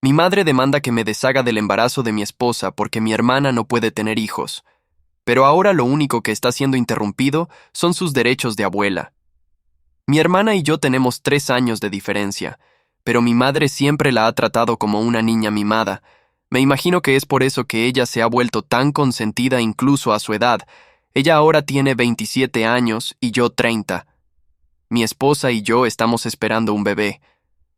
Mi madre demanda que me deshaga del embarazo de mi esposa porque mi hermana no puede tener hijos. Pero ahora lo único que está siendo interrumpido son sus derechos de abuela. Mi hermana y yo tenemos 3 años de diferencia, pero mi madre siempre la ha tratado como una niña mimada. Me imagino que es por eso que ella se ha vuelto tan consentida incluso a su edad. Ella ahora tiene 27 años y yo 30. Mi esposa y yo estamos esperando un bebé.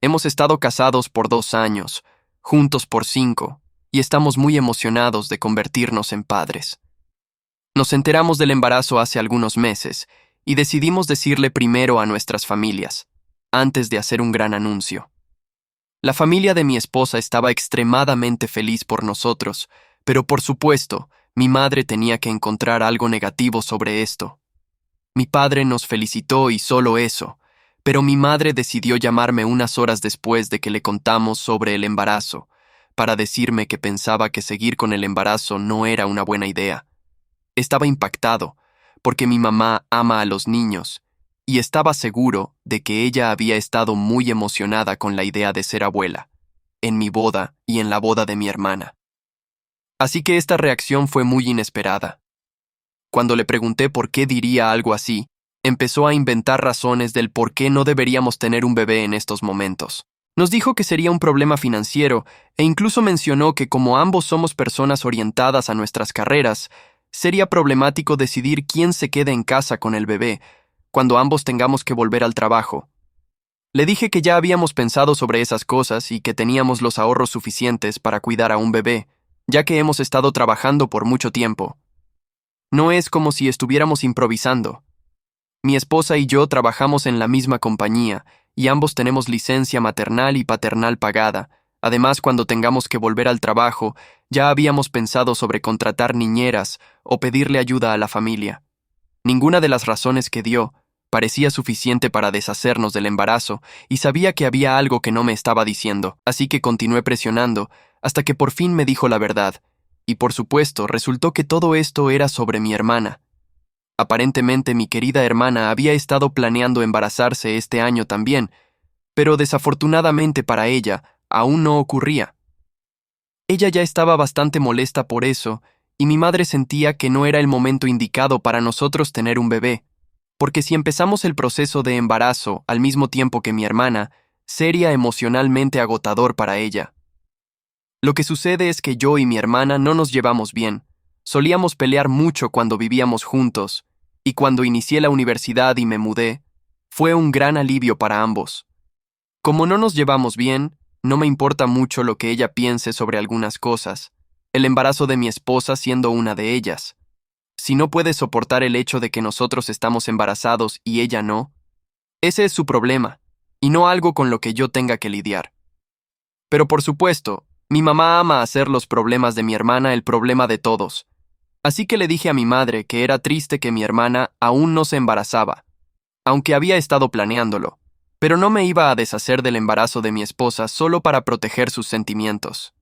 Hemos estado casados por 2 años, juntos por 5, y estamos muy emocionados de convertirnos en padres. Nos enteramos del embarazo hace algunos meses y decidimos decirle primero a nuestras familias, antes de hacer un gran anuncio. La familia de mi esposa estaba extremadamente feliz por nosotros, pero por supuesto, mi madre tenía que encontrar algo negativo sobre esto. Mi padre nos felicitó y solo eso, pero mi madre decidió llamarme unas horas después de que le contamos sobre el embarazo, para decirme que pensaba que seguir con el embarazo no era una buena idea. Estaba impactado, porque mi mamá ama a los niños, y estaba seguro de que ella había estado muy emocionada con la idea de ser abuela, en mi boda y en la boda de mi hermana. Así que esta reacción fue muy inesperada. Cuando le pregunté por qué diría algo así, empezó a inventar razones del por qué no deberíamos tener un bebé en estos momentos. Nos dijo que sería un problema financiero e incluso mencionó que como ambos somos personas orientadas a nuestras carreras, sería problemático decidir quién se quede en casa con el bebé cuando ambos tengamos que volver al trabajo. Le dije que ya habíamos pensado sobre esas cosas y que teníamos los ahorros suficientes para cuidar a un bebé, ya que hemos estado trabajando por mucho tiempo. No es como si estuviéramos improvisando. Mi esposa y yo trabajamos en la misma compañía y ambos tenemos licencia maternal y paternal pagada. Además, cuando tengamos que volver al trabajo, ya habíamos pensado sobre contratar niñeras o pedirle ayuda a la familia. Ninguna de las razones que dio parecía suficiente para deshacernos del embarazo y sabía que había algo que no me estaba diciendo, así que continué presionando hasta que por fin me dijo la verdad. Y por supuesto, resultó que todo esto era sobre mi hermana. Aparentemente mi querida hermana había estado planeando embarazarse este año también, pero desafortunadamente para ella, aún no ocurría. Ella ya estaba bastante molesta por eso, y mi madre sentía que no era el momento indicado para nosotros tener un bebé, porque si empezamos el proceso de embarazo al mismo tiempo que mi hermana, sería emocionalmente agotador para ella. Lo que sucede es que yo y mi hermana no nos llevamos bien. Solíamos pelear mucho cuando vivíamos juntos, y cuando inicié la universidad y me mudé, fue un gran alivio para ambos. Como no nos llevamos bien, no me importa mucho lo que ella piense sobre algunas cosas, el embarazo de mi esposa siendo una de ellas. Si no puede soportar el hecho de que nosotros estamos embarazados y ella no, ese es su problema, y no algo con lo que yo tenga que lidiar. Pero por supuesto, mi mamá ama hacer los problemas de mi hermana el problema de todos. Así que le dije a mi madre que era triste que mi hermana aún no se embarazaba, aunque había estado planeándolo, pero no me iba a deshacer del embarazo de mi esposa solo para proteger sus sentimientos.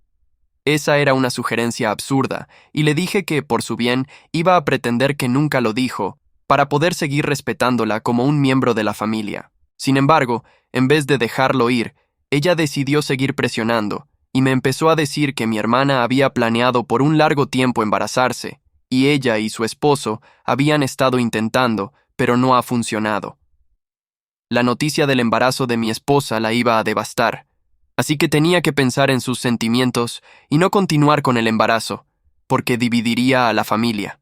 Esa era una sugerencia absurda, y le dije que, por su bien, iba a pretender que nunca lo dijo, para poder seguir respetándola como un miembro de la familia. Sin embargo, en vez de dejarlo ir, ella decidió seguir presionando, y me empezó a decir que mi hermana había planeado por un largo tiempo embarazarse, y ella y su esposo habían estado intentando, pero no ha funcionado. La noticia del embarazo de mi esposa la iba a devastar, así que tenía que pensar en sus sentimientos y no continuar con el embarazo, porque dividiría a la familia.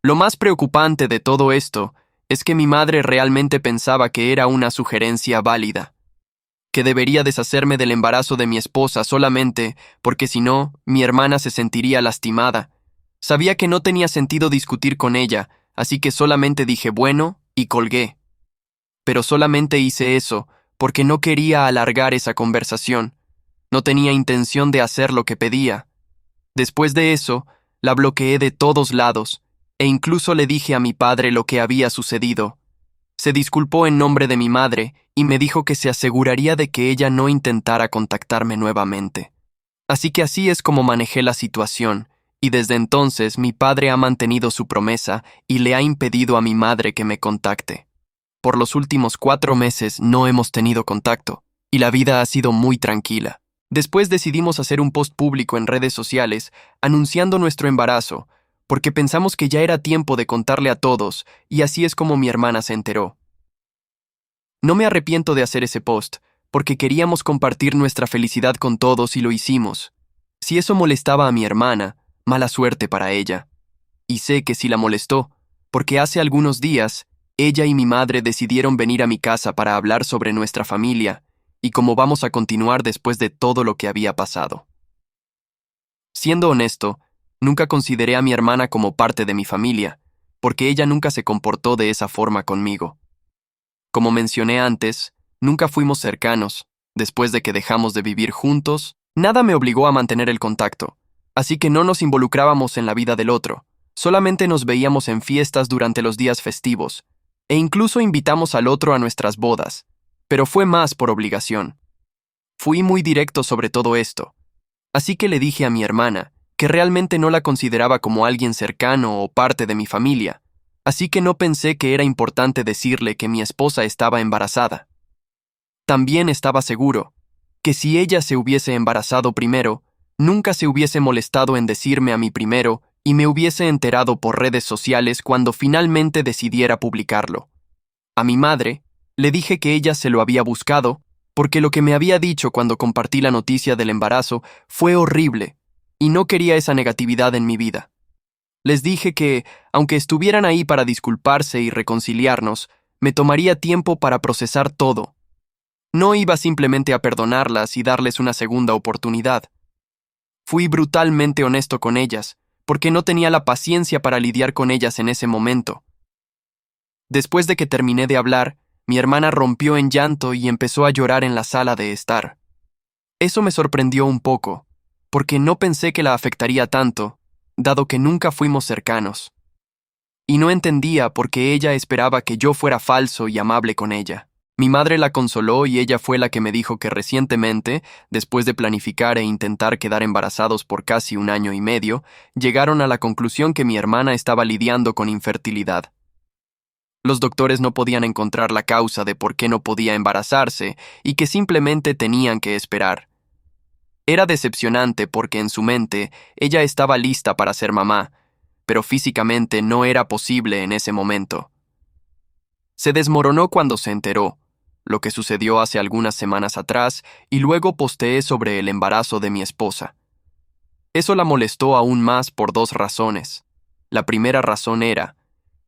Lo más preocupante de todo esto es que mi madre realmente pensaba que era una sugerencia válida, que debería deshacerme del embarazo de mi esposa solamente porque si no, mi hermana se sentiría lastimada. Sabía que no tenía sentido discutir con ella, así que solamente dije bueno y colgué. Pero solamente hice eso porque no quería alargar esa conversación. No tenía intención de hacer lo que pedía. Después de eso, la bloqueé de todos lados, e incluso le dije a mi padre lo que había sucedido. Se disculpó en nombre de mi madre y me dijo que se aseguraría de que ella no intentara contactarme nuevamente. Así que así es como manejé la situación, y desde entonces mi padre ha mantenido su promesa y le ha impedido a mi madre que me contacte. Por los últimos 4 meses no hemos tenido contacto, y la vida ha sido muy tranquila. Después decidimos hacer un post público en redes sociales anunciando nuestro embarazo, porque pensamos que ya era tiempo de contarle a todos, y así es como mi hermana se enteró. No me arrepiento de hacer ese post, porque queríamos compartir nuestra felicidad con todos y lo hicimos. Si eso molestaba a mi hermana, mala suerte para ella. Y sé que sí la molestó, porque hace algunos días, ella y mi madre decidieron venir a mi casa para hablar sobre nuestra familia y cómo vamos a continuar después de todo lo que había pasado. Siendo honesto, nunca consideré a mi hermana como parte de mi familia, porque ella nunca se comportó de esa forma conmigo. Como mencioné antes, nunca fuimos cercanos. Después de que dejamos de vivir juntos, nada me obligó a mantener el contacto, así que no nos involucrábamos en la vida del otro. Solamente nos veíamos en fiestas durante los días festivos, e incluso invitamos al otro a nuestras bodas, pero fue más por obligación. Fui muy directo sobre todo esto, así que le dije a mi hermana que realmente no la consideraba como alguien cercano o parte de mi familia, así que no pensé que era importante decirle que mi esposa estaba embarazada. También estaba seguro que si ella se hubiese embarazado primero, nunca se hubiese molestado en decirme a mí primero y me hubiese enterado por redes sociales cuando finalmente decidiera publicarlo. A mi madre, le dije que ella se lo había buscado, porque lo que me había dicho cuando compartí la noticia del embarazo fue horrible, y no quería esa negatividad en mi vida. Les dije que, aunque estuvieran ahí para disculparse y reconciliarnos, me tomaría tiempo para procesar todo. No iba simplemente a perdonarlas y darles una segunda oportunidad. Fui brutalmente honesto con ellas, porque no tenía la paciencia para lidiar con ellas en ese momento. Después de que terminé de hablar, mi hermana rompió en llanto y empezó a llorar en la sala de estar. Eso me sorprendió un poco, porque no pensé que la afectaría tanto, dado que nunca fuimos cercanos. Y no entendía por qué ella esperaba que yo fuera falso y amable con ella. Mi madre la consoló y ella fue la que me dijo que recientemente, después de planificar e intentar quedar embarazados por casi 1 año y medio, llegaron a la conclusión que mi hermana estaba lidiando con infertilidad. Los doctores no podían encontrar la causa de por qué no podía embarazarse y que simplemente tenían que esperar. Era decepcionante porque en su mente ella estaba lista para ser mamá, pero físicamente no era posible en ese momento. Se desmoronó cuando se enteró, lo que sucedió hace algunas semanas atrás, y luego posteé sobre el embarazo de mi esposa. Eso la molestó aún más por 2 razones. La primera razón era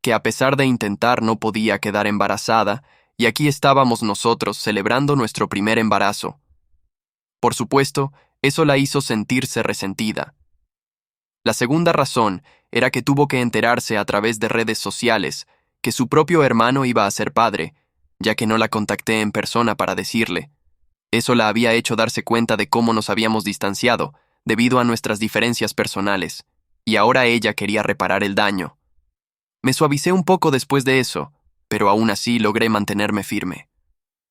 que a pesar de intentar no podía quedar embarazada, y aquí estábamos nosotros celebrando nuestro primer embarazo. Por supuesto, eso la hizo sentirse resentida. La segunda razón era que tuvo que enterarse a través de redes sociales que su propio hermano iba a ser padre, ya que no la contacté en persona para decirle. Eso la había hecho darse cuenta de cómo nos habíamos distanciado, debido a nuestras diferencias personales, y ahora ella quería reparar el daño. Me suavicé un poco después de eso, pero aún así logré mantenerme firme.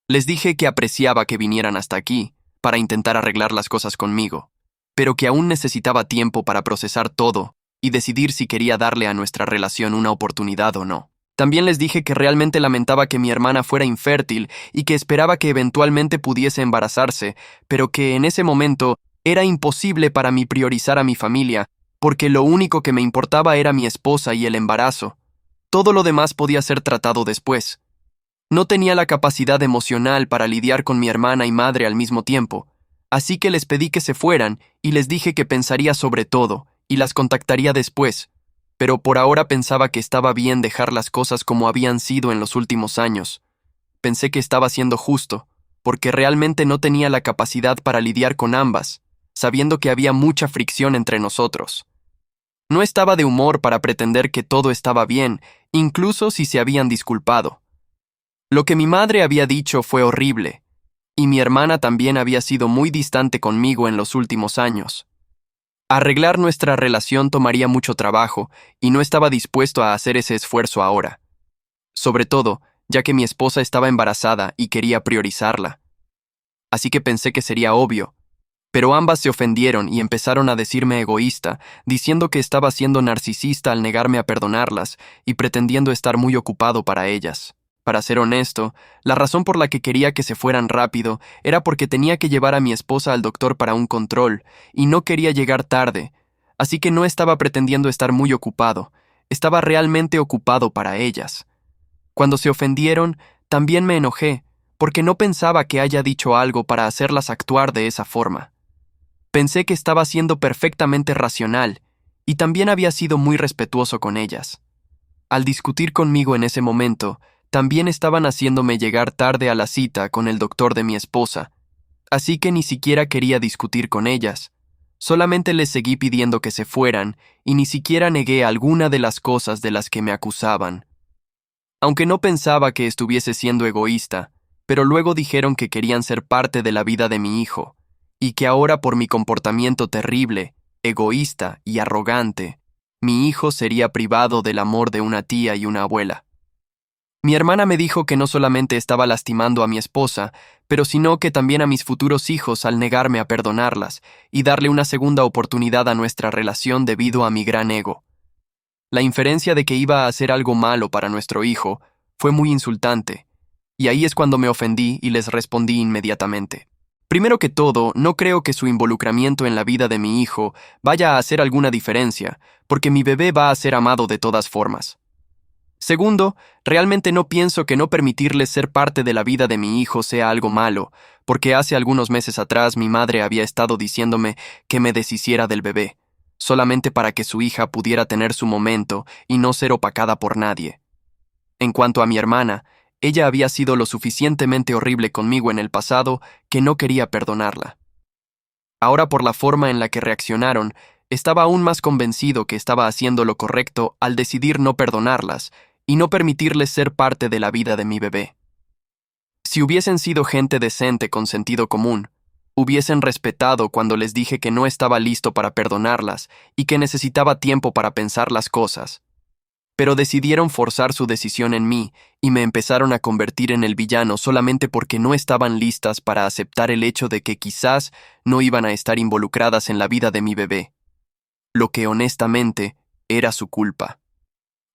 Les dije que apreciaba que vinieran hasta aquí, para intentar arreglar las cosas conmigo, pero que aún necesitaba tiempo para procesar todo y decidir si quería darle a nuestra relación una oportunidad o no. También les dije que realmente lamentaba que mi hermana fuera infértil y que esperaba que eventualmente pudiese embarazarse, pero que en ese momento era imposible para mí priorizar a mi familia, porque lo único que me importaba era mi esposa y el embarazo. Todo lo demás podía ser tratado después. No tenía la capacidad emocional para lidiar con mi hermana y madre al mismo tiempo, así que les pedí que se fueran y les dije que pensaría sobre todo y las contactaría después, pero por ahora pensaba que estaba bien dejar las cosas como habían sido en los últimos años. Pensé que estaba siendo justo, porque realmente no tenía la capacidad para lidiar con ambas, sabiendo que había mucha fricción entre nosotros. No estaba de humor para pretender que todo estaba bien, incluso si se habían disculpado. Lo que mi madre había dicho fue horrible, y mi hermana también había sido muy distante conmigo en los últimos años. Arreglar nuestra relación tomaría mucho trabajo, y no estaba dispuesto a hacer ese esfuerzo ahora. Sobre todo, ya que mi esposa estaba embarazada y quería priorizarla. Así que pensé que sería obvio, pero ambas se ofendieron y empezaron a decirme egoísta, diciendo que estaba siendo narcisista al negarme a perdonarlas y pretendiendo estar muy ocupado para ellas. Para ser honesto, la razón por la que quería que se fueran rápido era porque tenía que llevar a mi esposa al doctor para un control, y no quería llegar tarde, así que no estaba pretendiendo estar muy ocupado, estaba realmente ocupado para ellas. Cuando se ofendieron, también me enojé, porque no pensaba que haya dicho algo para hacerlas actuar de esa forma. Pensé que estaba siendo perfectamente racional, y también había sido muy respetuoso con ellas. Al discutir conmigo en ese momento, también estaban haciéndome llegar tarde a la cita con el doctor de mi esposa, así que ni siquiera quería discutir con ellas. Solamente les seguí pidiendo que se fueran y ni siquiera negué alguna de las cosas de las que me acusaban. Aunque no pensaba que estuviese siendo egoísta, pero luego dijeron que querían ser parte de la vida de mi hijo, y que ahora por mi comportamiento terrible, egoísta y arrogante, mi hijo sería privado del amor de una tía y una abuela. Mi hermana me dijo que no solamente estaba lastimando a mi esposa, pero sino que también a mis futuros hijos al negarme a perdonarlas y darle una segunda oportunidad a nuestra relación debido a mi gran ego. La inferencia de que iba a hacer algo malo para nuestro hijo fue muy insultante, y ahí es cuando me ofendí y les respondí inmediatamente. Primero que todo, no creo que su involucramiento en la vida de mi hijo vaya a hacer alguna diferencia, porque mi bebé va a ser amado de todas formas. Segundo, realmente no pienso que no permitirles ser parte de la vida de mi hijo sea algo malo, porque hace algunos meses atrás mi madre había estado diciéndome que me deshiciera del bebé, solamente para que su hija pudiera tener su momento y no ser opacada por nadie. En cuanto a mi hermana, ella había sido lo suficientemente horrible conmigo en el pasado que no quería perdonarla. Ahora, por la forma en la que reaccionaron, estaba aún más convencido que estaba haciendo lo correcto al decidir no perdonarlas y no permitirles ser parte de la vida de mi bebé. Si hubiesen sido gente decente con sentido común, hubiesen respetado cuando les dije que no estaba listo para perdonarlas y que necesitaba tiempo para pensar las cosas. Pero decidieron forzar su decisión en mí y me empezaron a convertir en el villano solamente porque no estaban listas para aceptar el hecho de que quizás no iban a estar involucradas en la vida de mi bebé, lo que honestamente era su culpa.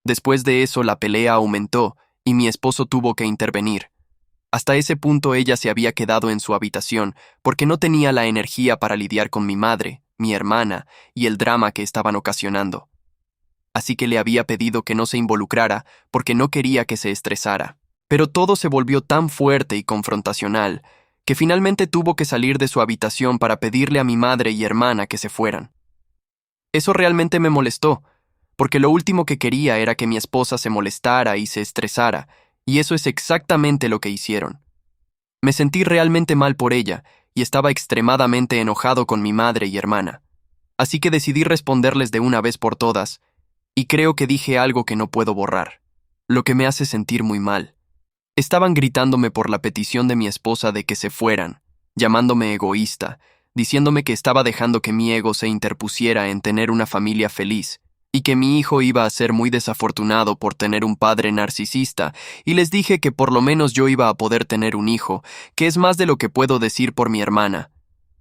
Después de eso la pelea aumentó y mi esposo tuvo que intervenir. Hasta ese punto ella se había quedado en su habitación porque no tenía la energía para lidiar con mi madre, mi hermana y el drama que estaban ocasionando. Así que le había pedido que no se involucrara porque no quería que se estresara. Pero todo se volvió tan fuerte y confrontacional que finalmente tuvo que salir de su habitación para pedirle a mi madre y hermana que se fueran. Eso realmente me molestó, porque lo último que quería era que mi esposa se molestara y se estresara, y eso es exactamente lo que hicieron. Me sentí realmente mal por ella, y estaba extremadamente enojado con mi madre y hermana. Así que decidí responderles de una vez por todas, y creo que dije algo que no puedo borrar, lo que me hace sentir muy mal. Estaban gritándome por la petición de mi esposa de que se fueran, llamándome egoísta, diciéndome que estaba dejando que mi ego se interpusiera en tener una familia feliz, y que mi hijo iba a ser muy desafortunado por tener un padre narcisista, y les dije que por lo menos yo iba a poder tener un hijo, que es más de lo que puedo decir por mi hermana.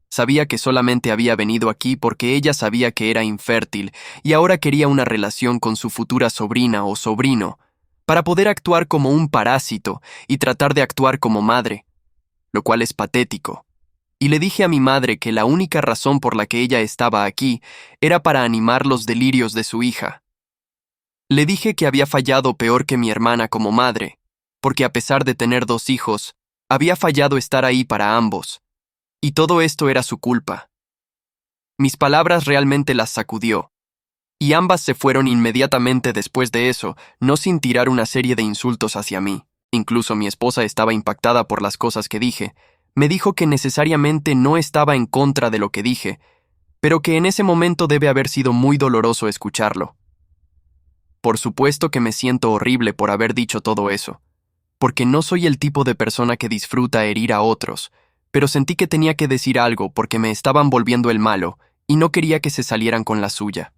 Sabía que solamente había venido aquí porque ella sabía que era infértil y ahora quería una relación con su futura sobrina o sobrino, para poder actuar como un parásito y tratar de actuar como madre, lo cual es patético. Y le dije a mi madre que la única razón por la que ella estaba aquí era para animar los delirios de su hija. Le dije que había fallado peor que mi hermana como madre, porque a pesar de tener 2 hijos, había fallado estar ahí para ambos. Y todo esto era su culpa. Mis palabras realmente las sacudió, y ambas se fueron inmediatamente después de eso, no sin tirar una serie de insultos hacia mí. Incluso mi esposa estaba impactada por las cosas que dije. Me dijo que necesariamente no estaba en contra de lo que dije, pero que en ese momento debe haber sido muy doloroso escucharlo. Por supuesto que me siento horrible por haber dicho todo eso, porque no soy el tipo de persona que disfruta herir a otros, pero sentí que tenía que decir algo porque me estaban volviendo el malo y no quería que se salieran con la suya.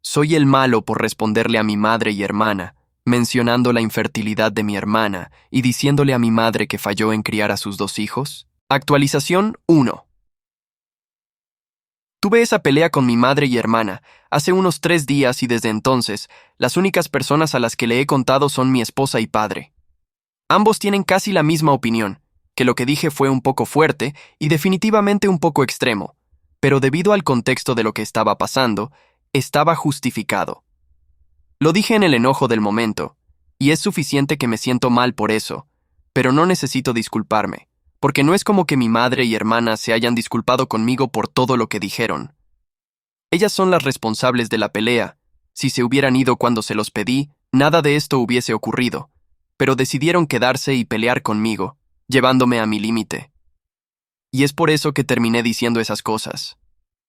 Soy el malo por responderle a mi madre y hermana, mencionando la infertilidad de mi hermana y diciéndole a mi madre que falló en criar a sus 2 hijos. Actualización 1. Tuve esa pelea con mi madre y hermana hace unos 3 días y desde entonces, las únicas personas a las que le he contado son mi esposa y padre. Ambos tienen casi la misma opinión, que lo que dije fue un poco fuerte y definitivamente un poco extremo, pero debido al contexto de lo que estaba pasando, estaba justificado. Lo dije en el enojo del momento, y es suficiente que me siento mal por eso, pero no necesito disculparme, porque no es como que mi madre y hermana se hayan disculpado conmigo por todo lo que dijeron. Ellas son las responsables de la pelea. Si se hubieran ido cuando se los pedí, nada de esto hubiese ocurrido, pero decidieron quedarse y pelear conmigo, llevándome a mi límite. Y es por eso que terminé diciendo esas cosas.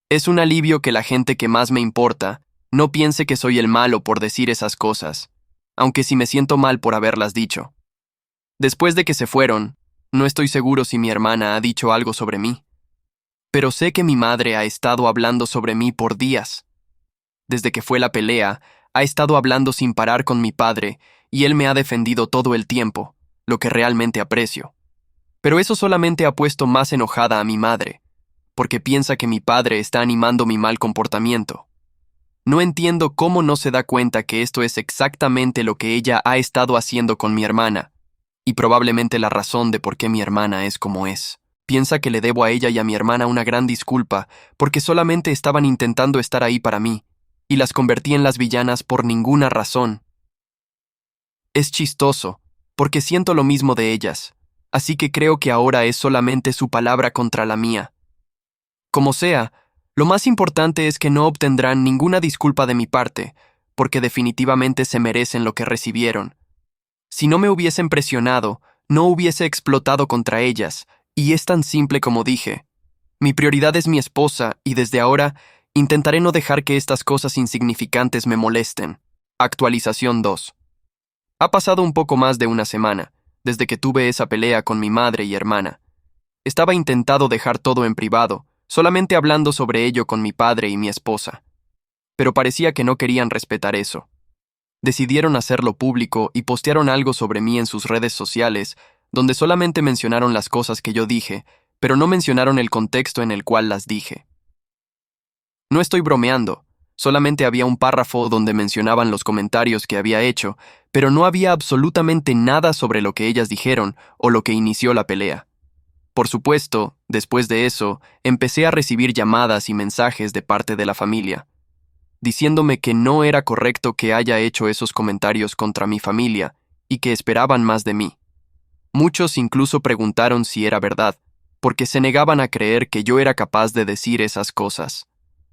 Es un alivio que la gente que más me importa no piense que soy el malo por decir esas cosas, aunque sí me siento mal por haberlas dicho. Después de que se fueron, no estoy seguro si mi hermana ha dicho algo sobre mí, pero sé que mi madre ha estado hablando sobre mí por días. Desde que fue la pelea, ha estado hablando sin parar con mi padre y él me ha defendido todo el tiempo, lo que realmente aprecio. Pero eso solamente ha puesto más enojada a mi madre, porque piensa que mi padre está animando mi mal comportamiento. No entiendo cómo no se da cuenta que esto es exactamente lo que ella ha estado haciendo con mi hermana, y probablemente la razón de por qué mi hermana es como es. Piensa que le debo a ella y a mi hermana una gran disculpa, porque solamente estaban intentando estar ahí para mí, y las convertí en las villanas por ninguna razón. Es chistoso, porque siento lo mismo de ellas, así que creo que ahora es solamente su palabra contra la mía. Como sea, lo más importante es que no obtendrán ninguna disculpa de mi parte, porque definitivamente se merecen lo que recibieron. Si no me hubiesen presionado, no hubiese explotado contra ellas, y es tan simple como dije. Mi prioridad es mi esposa, y desde ahora intentaré no dejar que estas cosas insignificantes me molesten. Actualización 2. Ha pasado un poco más de una semana, desde que tuve esa pelea con mi madre y hermana. Estaba intentando dejar todo en privado, solamente hablando sobre ello con mi padre y mi esposa. Pero parecía que no querían respetar eso. Decidieron hacerlo público y postearon algo sobre mí en sus redes sociales, donde solamente mencionaron las cosas que yo dije, pero no mencionaron el contexto en el cual las dije. No estoy bromeando, solamente había un párrafo donde mencionaban los comentarios que había hecho, pero no había absolutamente nada sobre lo que ellas dijeron o lo que inició la pelea. Por supuesto, después de eso, empecé a recibir llamadas y mensajes de parte de la familia, diciéndome que no era correcto que haya hecho esos comentarios contra mi familia y que esperaban más de mí. Muchos incluso preguntaron si era verdad, porque se negaban a creer que yo era capaz de decir esas cosas.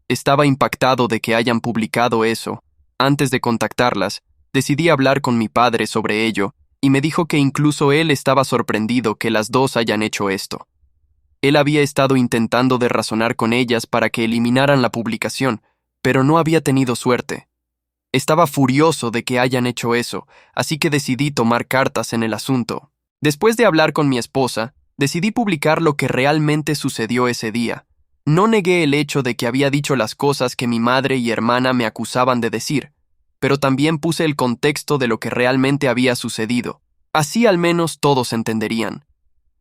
Estaba impactado de que hayan publicado eso. Antes de contactarlas, decidí hablar con mi padre sobre ello, y me dijo que incluso él estaba sorprendido que las dos hayan hecho esto. Él había estado intentando de razonar con ellas para que eliminaran la publicación, pero no había tenido suerte. Estaba furioso de que hayan hecho eso, así que decidí tomar cartas en el asunto. Después de hablar con mi esposa, decidí publicar lo que realmente sucedió ese día. No negué el hecho de que había dicho las cosas que mi madre y hermana me acusaban de decir, pero también puse el contexto de lo que realmente había sucedido. Así al menos todos entenderían.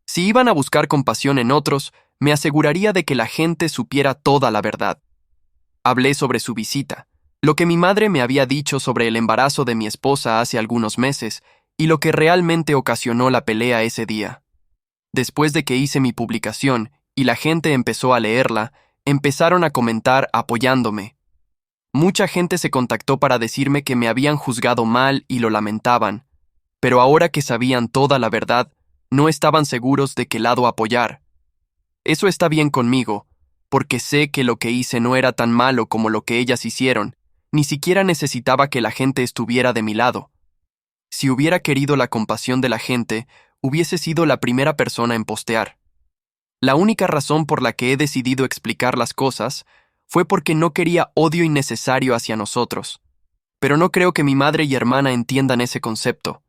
Si iban a buscar compasión en otros, me aseguraría de que la gente supiera toda la verdad. Hablé sobre su visita, lo que mi madre me había dicho sobre el embarazo de mi esposa hace algunos meses y lo que realmente ocasionó la pelea ese día. Después de que hice mi publicación y la gente empezó a leerla, empezaron a comentar apoyándome. Mucha gente se contactó para decirme que me habían juzgado mal y lo lamentaban, pero ahora que sabían toda la verdad, no estaban seguros de qué lado apoyar. Eso está bien conmigo, porque sé que lo que hice no era tan malo como lo que ellas hicieron, ni siquiera necesitaba que la gente estuviera de mi lado. Si hubiera querido la compasión de la gente, hubiese sido la primera persona en postear. La única razón por la que he decidido explicar las cosas fue porque no quería odio innecesario hacia nosotros. Pero no creo que mi madre y hermana entiendan ese concepto.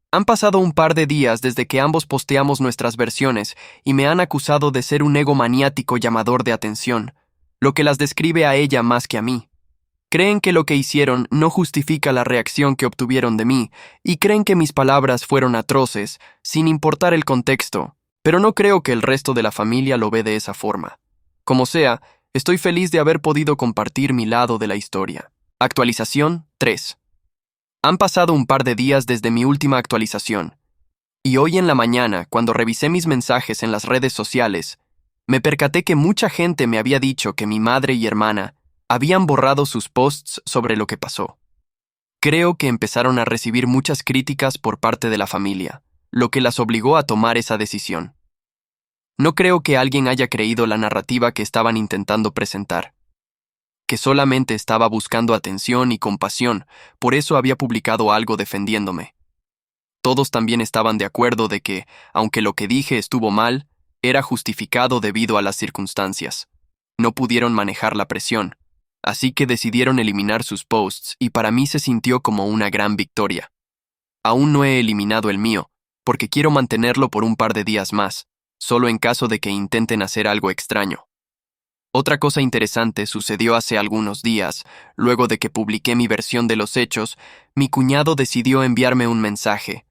Han pasado un par de días desde que ambos posteamos nuestras versiones y me han acusado de ser un ego maniático llamador de atención, lo que las describe a ella más que a mí. Creen que lo que hicieron no justifica la reacción que obtuvieron de mí y creen que mis palabras fueron atroces, sin importar el contexto, pero no creo que el resto de la familia lo ve de esa forma. Como sea, Estoy feliz de haber podido compartir mi lado de la historia. Actualización 3. Han pasado un par de días desde mi última actualización, y hoy en la mañana, cuando revisé mis mensajes en las redes sociales, me percaté que mucha gente me había dicho que mi madre y hermana habían borrado sus posts sobre lo que pasó. Creo que empezaron a recibir muchas críticas por parte de la familia, lo que las obligó a tomar esa decisión. No creo que alguien haya creído la narrativa que estaban intentando presentar, que solamente estaba buscando atención y compasión, por eso había publicado algo defendiéndome. Todos también estaban de acuerdo de que, aunque lo que dije estuvo mal, era justificado debido a las circunstancias. No pudieron manejar la presión, así que decidieron eliminar sus posts y para mí se sintió como una gran victoria. Aún no he eliminado el mío, porque quiero mantenerlo por un par de días más, solo en caso de que intenten hacer algo extraño. Otra cosa interesante sucedió hace algunos días. Luego de que publiqué mi versión de los hechos, mi cuñado decidió enviarme un mensaje.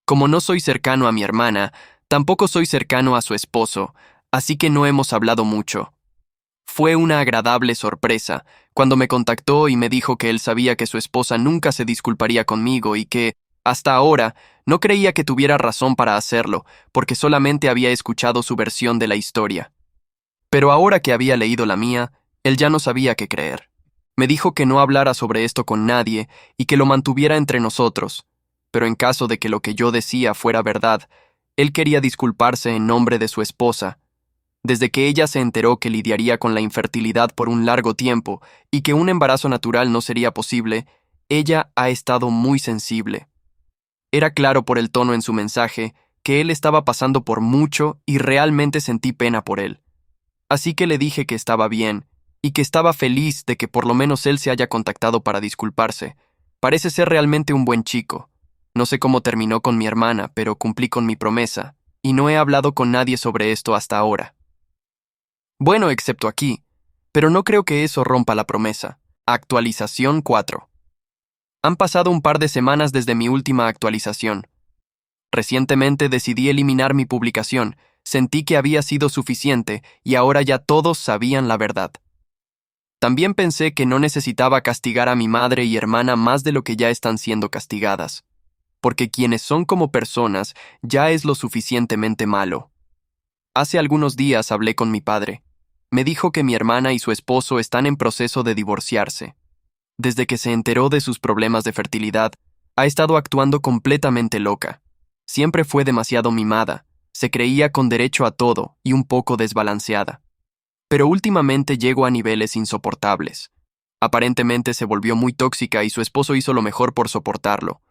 Como no soy cercano a mi hermana, tampoco soy cercano a su esposo, así que no hemos hablado mucho. Fue una agradable sorpresa cuando me contactó y me dijo que él sabía que su esposa nunca se disculparía conmigo y que, hasta ahora, no creía que tuviera razón para hacerlo, porque solamente había escuchado su versión de la historia. Pero ahora que había leído la mía, él ya no sabía qué creer. Me dijo que no hablara sobre esto con nadie y que lo mantuviera entre nosotros, pero en caso de que lo que yo decía fuera verdad, él quería disculparse en nombre de su esposa. Desde que ella se enteró que lidiaría con la infertilidad por un largo tiempo y que un embarazo natural no sería posible, ella ha estado muy sensible. Era claro por el tono en su mensaje que él estaba pasando por mucho y realmente sentí pena por él. Así que le dije que estaba bien y que estaba feliz de que por lo menos él se haya contactado para disculparse. Parece ser realmente un buen chico. No sé cómo terminó con mi hermana, pero cumplí con mi promesa, y no he hablado con nadie sobre esto hasta ahora. Bueno, excepto aquí, pero no creo que eso rompa la promesa. Actualización 4. Han pasado un par de semanas desde mi última actualización. Recientemente decidí eliminar mi publicación, sentí que había sido suficiente y ahora ya todos sabían la verdad. También pensé que no necesitaba castigar a mi madre y hermana más de lo que ya están siendo castigadas, porque quienes son como personas ya es lo suficientemente malo. Hace algunos días hablé con mi padre. Me dijo que mi hermana y su esposo están en proceso de divorciarse. Desde que se enteró de sus problemas de fertilidad, ha estado actuando completamente loca. Siempre fue demasiado mimada, se creía con derecho a todo y un poco desbalanceada. Pero últimamente llegó a niveles insoportables. Aparentemente se volvió muy tóxica y su esposo hizo lo mejor por soportarlo.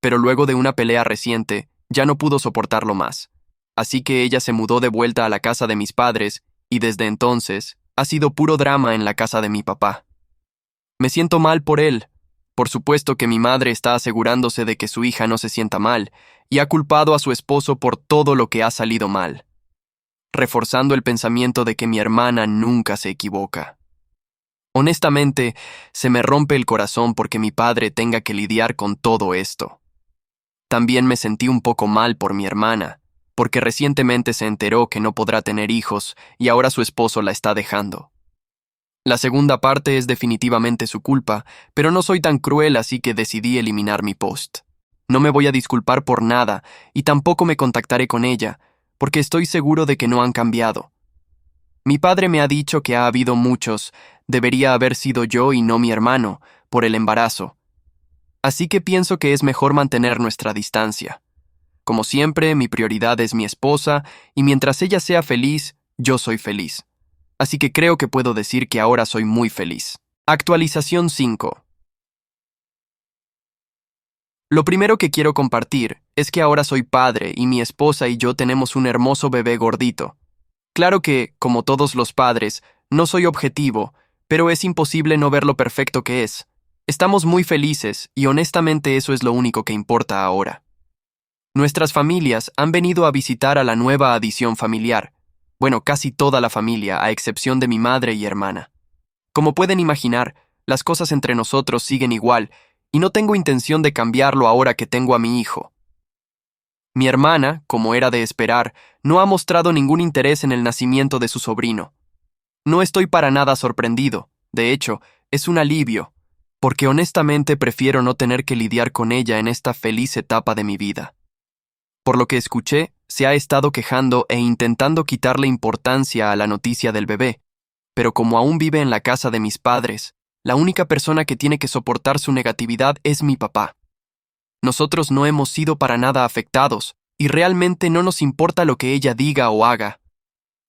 Pero luego de una pelea reciente, ya no pudo soportarlo más. Así que ella se mudó de vuelta a la casa de mis padres y desde entonces ha sido puro drama en la casa de mi papá. Me siento mal por él. Por supuesto que mi madre está asegurándose de que su hija no se sienta mal y ha culpado a su esposo por todo lo que ha salido mal, reforzando el pensamiento de que mi hermana nunca se equivoca. Honestamente, se me rompe el corazón porque mi padre tenga que lidiar con todo esto. También me sentí un poco mal por mi hermana, porque recientemente se enteró que no podrá tener hijos y ahora su esposo la está dejando. La segunda parte es definitivamente su culpa, pero no soy tan cruel así que decidí eliminar mi post. No me voy a disculpar por nada y tampoco me contactaré con ella, porque estoy seguro de que no han cambiado. Mi padre me ha dicho que ha habido muchos, debería haber sido yo y no mi hermano, por el embarazo. Así que pienso que es mejor mantener nuestra distancia. Como siempre, mi prioridad es mi esposa y mientras ella sea feliz, yo soy feliz. Así que creo que puedo decir que ahora soy muy feliz. Actualización 5. Lo primero que quiero compartir es que ahora soy padre y mi esposa y yo tenemos un hermoso bebé gordito. Claro que, como todos los padres, no soy objetivo, pero es imposible no ver lo perfecto que es. Estamos muy felices y honestamente eso es lo único que importa ahora. Nuestras familias han venido a visitar a la nueva adición familiar. Bueno, casi toda la familia, a excepción de mi madre y hermana. Como pueden imaginar, las cosas entre nosotros siguen igual, y no tengo intención de cambiarlo ahora que tengo a mi hijo. Mi hermana, como era de esperar, no ha mostrado ningún interés en el nacimiento de su sobrino. No estoy para nada sorprendido. De hecho, es un alivio, porque honestamente prefiero no tener que lidiar con ella en esta feliz etapa de mi vida. Por lo que escuché, se ha estado quejando e intentando quitarle importancia a la noticia del bebé, pero como aún vive en la casa de mis padres, la única persona que tiene que soportar su negatividad es mi papá. Nosotros no hemos sido para nada afectados, y realmente no nos importa lo que ella diga o haga.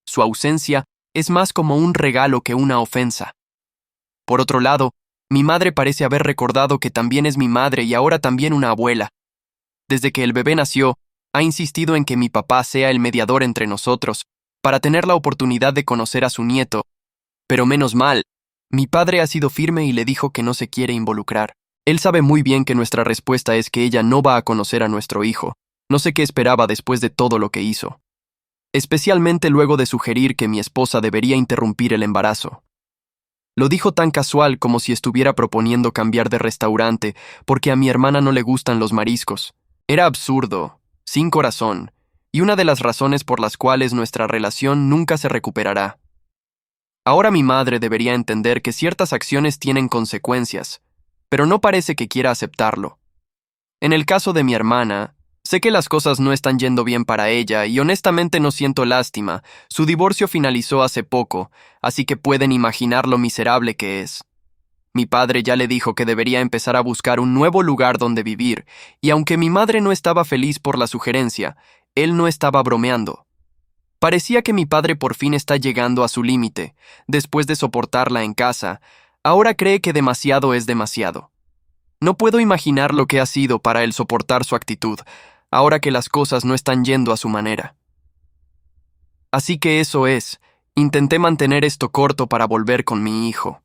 Su ausencia es más como un regalo que una ofensa. Por otro lado, mi madre parece haber recordado que también es mi madre y ahora también una abuela. Desde que el bebé nació, ha insistido en que mi papá sea el mediador entre nosotros, para tener la oportunidad de conocer a su nieto. Pero menos mal, mi padre ha sido firme y le dijo que no se quiere involucrar. Él sabe muy bien que nuestra respuesta es que ella no va a conocer a nuestro hijo. No sé qué esperaba después de todo lo que hizo. Especialmente luego de sugerir que mi esposa debería interrumpir el embarazo. Lo dijo tan casual como si estuviera proponiendo cambiar de restaurante porque a mi hermana no le gustan los mariscos. Era absurdo, sin corazón, y una de las razones por las cuales nuestra relación nunca se recuperará. Ahora mi madre debería entender que ciertas acciones tienen consecuencias, pero no parece que quiera aceptarlo. En el caso de mi hermana, sé que las cosas no están yendo bien para ella y honestamente no siento lástima. Su divorcio finalizó hace poco, así que pueden imaginar lo miserable que es. Mi padre ya le dijo que debería empezar a buscar un nuevo lugar donde vivir, y aunque mi madre no estaba feliz por la sugerencia, él no estaba bromeando. Parecía que mi padre por fin está llegando a su límite. Después de soportarla en casa, ahora cree que demasiado es demasiado. No puedo imaginar lo que ha sido para él soportar su actitud, ahora que las cosas no están yendo a su manera. Así que eso es, intenté mantener esto corto para volver con mi hijo.